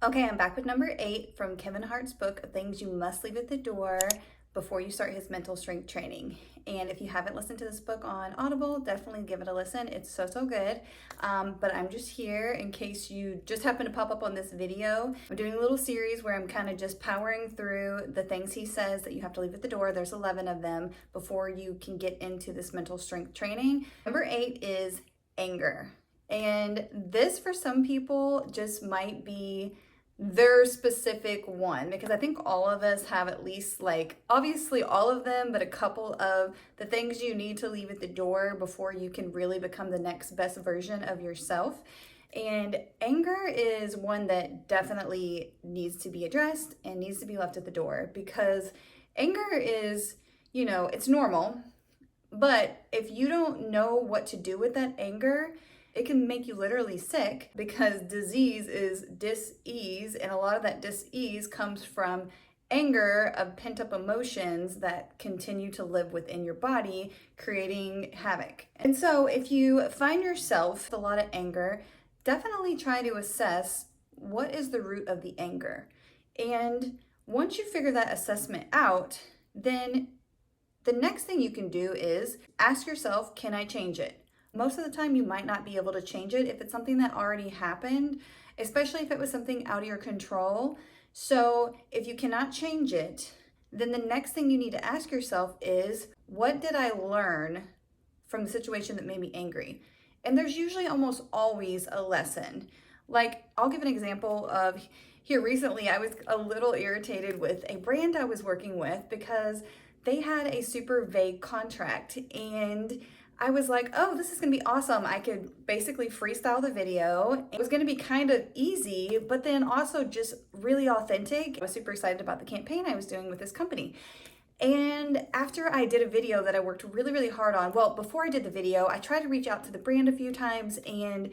Okay, I'm back with number 8 from Kevin Hart's book, Things You Must Leave at the Door Before You Start His Mental Strength Training. And if you haven't listened to this book on Audible, definitely give it a listen. It's so good. But I'm just here in case you just happen to pop up on this video. I'm doing a little series where I'm kind of just powering through the things he says that you have to leave at the door. There's 11 of them before you can get into this mental strength training. Number 8 is anger. And this, for some people, just might be their specific one, because I think all of us have at least, like, obviously all of them, but a couple of the things you need to leave at the door before you can really become the next best version of yourself. And anger is one that definitely needs to be addressed and needs to be left at the door, because anger is, it's normal, but if you don't know what to do with that anger, it can make you literally sick, because disease is dis-ease, and a lot of that dis-ease comes from anger of pent-up emotions that continue to live within your body, creating havoc. And so if you find yourself with a lot of anger, definitely try to assess what is the root of the anger. And once you figure that assessment out, then the next thing you can do is ask yourself, can I change it? Most of the time, you might not be able to change it if it's something that already happened, especially if it was something out of your control. So if you cannot change it, then the next thing you need to ask yourself is, what did I learn from the situation that made me angry? And there's usually almost always a lesson. Like, I'll give an example of here recently. I was a little irritated with a brand I was working with because they had a super vague contract, and I was like, oh, this is gonna be awesome. I could basically freestyle the video. It was gonna be kind of easy, but then also just really authentic. I was super excited about the campaign I was doing with this company. And after I did a video that I worked really hard on, well, before I did the video, I tried to reach out to the brand a few times, and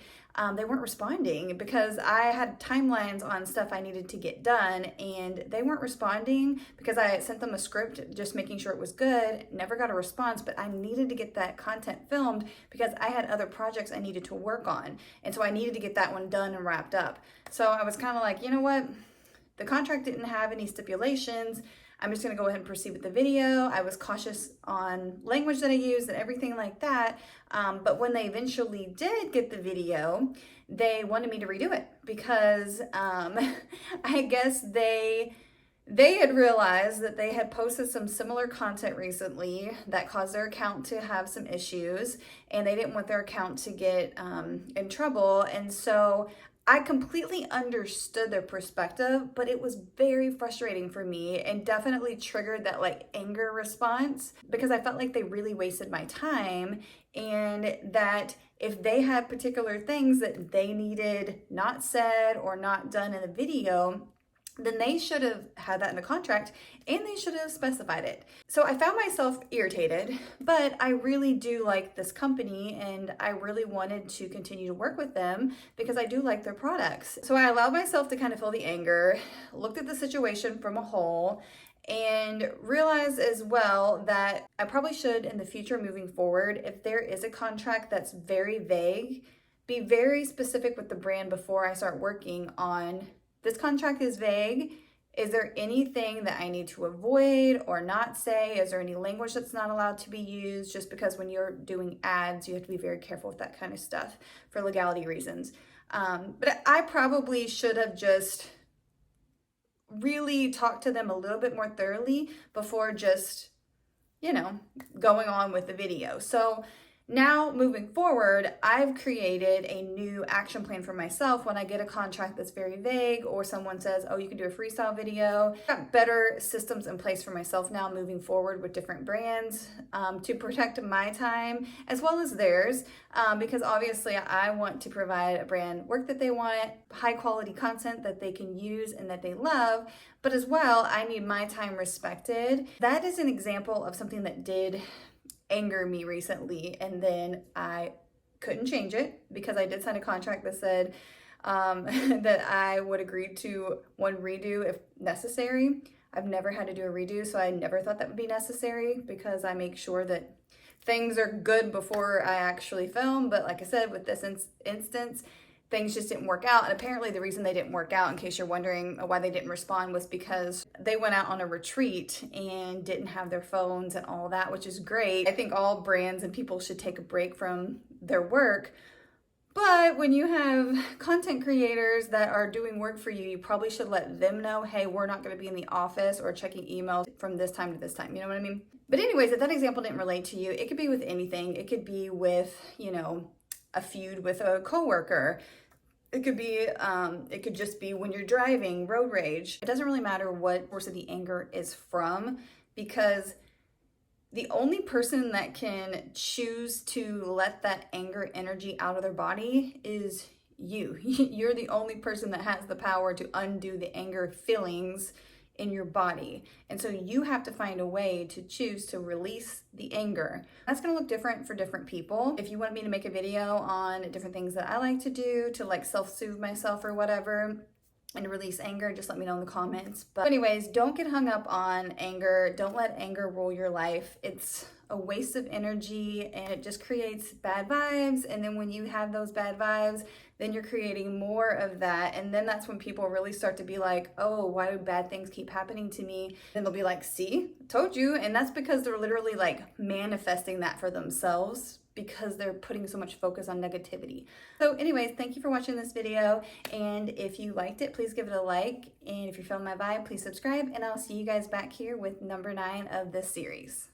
they weren't responding because I had timelines on stuff I needed to get done, and they weren't responding because I sent them a script just making sure it was good. Never got a response, but I needed to get that content filmed because I had other projects I needed to work on. And so I needed to get that one done and wrapped up. So I was kind of like, you know what? The contract didn't have any stipulations. I'm just gonna go ahead and proceed with the video. I was cautious on language that I used and everything like that. But when they eventually did get the video, they wanted me to redo it because I guess they had realized that they had posted some similar content recently that caused their account to have some issues, and they didn't want their account to get in trouble. And so I completely understood their perspective, but it was very frustrating for me and definitely triggered that anger response, because I felt like they really wasted my time, and that if they had particular things that they needed not said or not done in the video, then they should have had that in the contract, and they should have specified it. So I found myself irritated, but I really do like this company, and I really wanted to continue to work with them because I do like their products. So I allowed myself to kind of feel the anger, looked at the situation from a whole, and realized as well that I probably should, in the future moving forward, if there is a contract that's very vague, be very specific with the brand before I start working on, this contract is vague. Is there anything that I need to avoid or not say? Is there any language that's not allowed to be used? Just because when you're doing ads, you have to be very careful with that kind of stuff for legality reasons. But I probably should have just really talked to them a little bit more thoroughly before just, going on with the video. So now, moving forward, I've created a new action plan for myself when I get a contract that's very vague, or someone says, oh, you can do a freestyle video. I've got better systems in place for myself now moving forward with different brands to protect my time as well as theirs, because obviously I want to provide a brand work that they want, high quality content that they can use and that they love, but as well, I need my time respected. That is an example of something that did anger me recently, and then I couldn't change it because I did sign a contract that said that I would agree to one redo if necessary. I've never had to do a redo, so I never thought that would be necessary because I make sure that things are good before I actually film. But like I said, with this instance, things just didn't work out. And apparently the reason they didn't work out, in case you're wondering why they didn't respond, was because they went out on a retreat and didn't have their phones and all that, which is great. I think all brands and people should take a break from their work. But when you have content creators that are doing work for you, you probably should let them know, hey, we're not going to be in the office or checking emails from this time to this time. You know what I mean? But anyways, if that example didn't relate to you, it could be with anything. It could be with, a feud with a coworker. It could just be when you're driving, road rage. It doesn't really matter what source of the anger is from, because the only person that can choose to let that anger energy out of their body is you. You're the only person that has the power to undo the anger feelings in your body. And so you have to find a way to choose to release the anger. That's going to look different for different people. If you want me to make a video on different things that I like to do to like self-soothe myself or whatever and release anger, just let me know in the comments. But anyways, don't get hung up on anger. Don't let anger rule your life. It's a waste of energy and it just creates bad vibes. And then when you have those bad vibes, then you're creating more of that. And then that's when people really start to be like, oh, why do bad things keep happening to me? And they'll be like, see, told you. And that's because they're literally like manifesting that for themselves, because they're putting so much focus on negativity. So anyways, thank you for watching this video. And if you liked it, please give it a like. And if you're feeling my vibe, please subscribe. And I'll see you guys back here with number 9 of this series.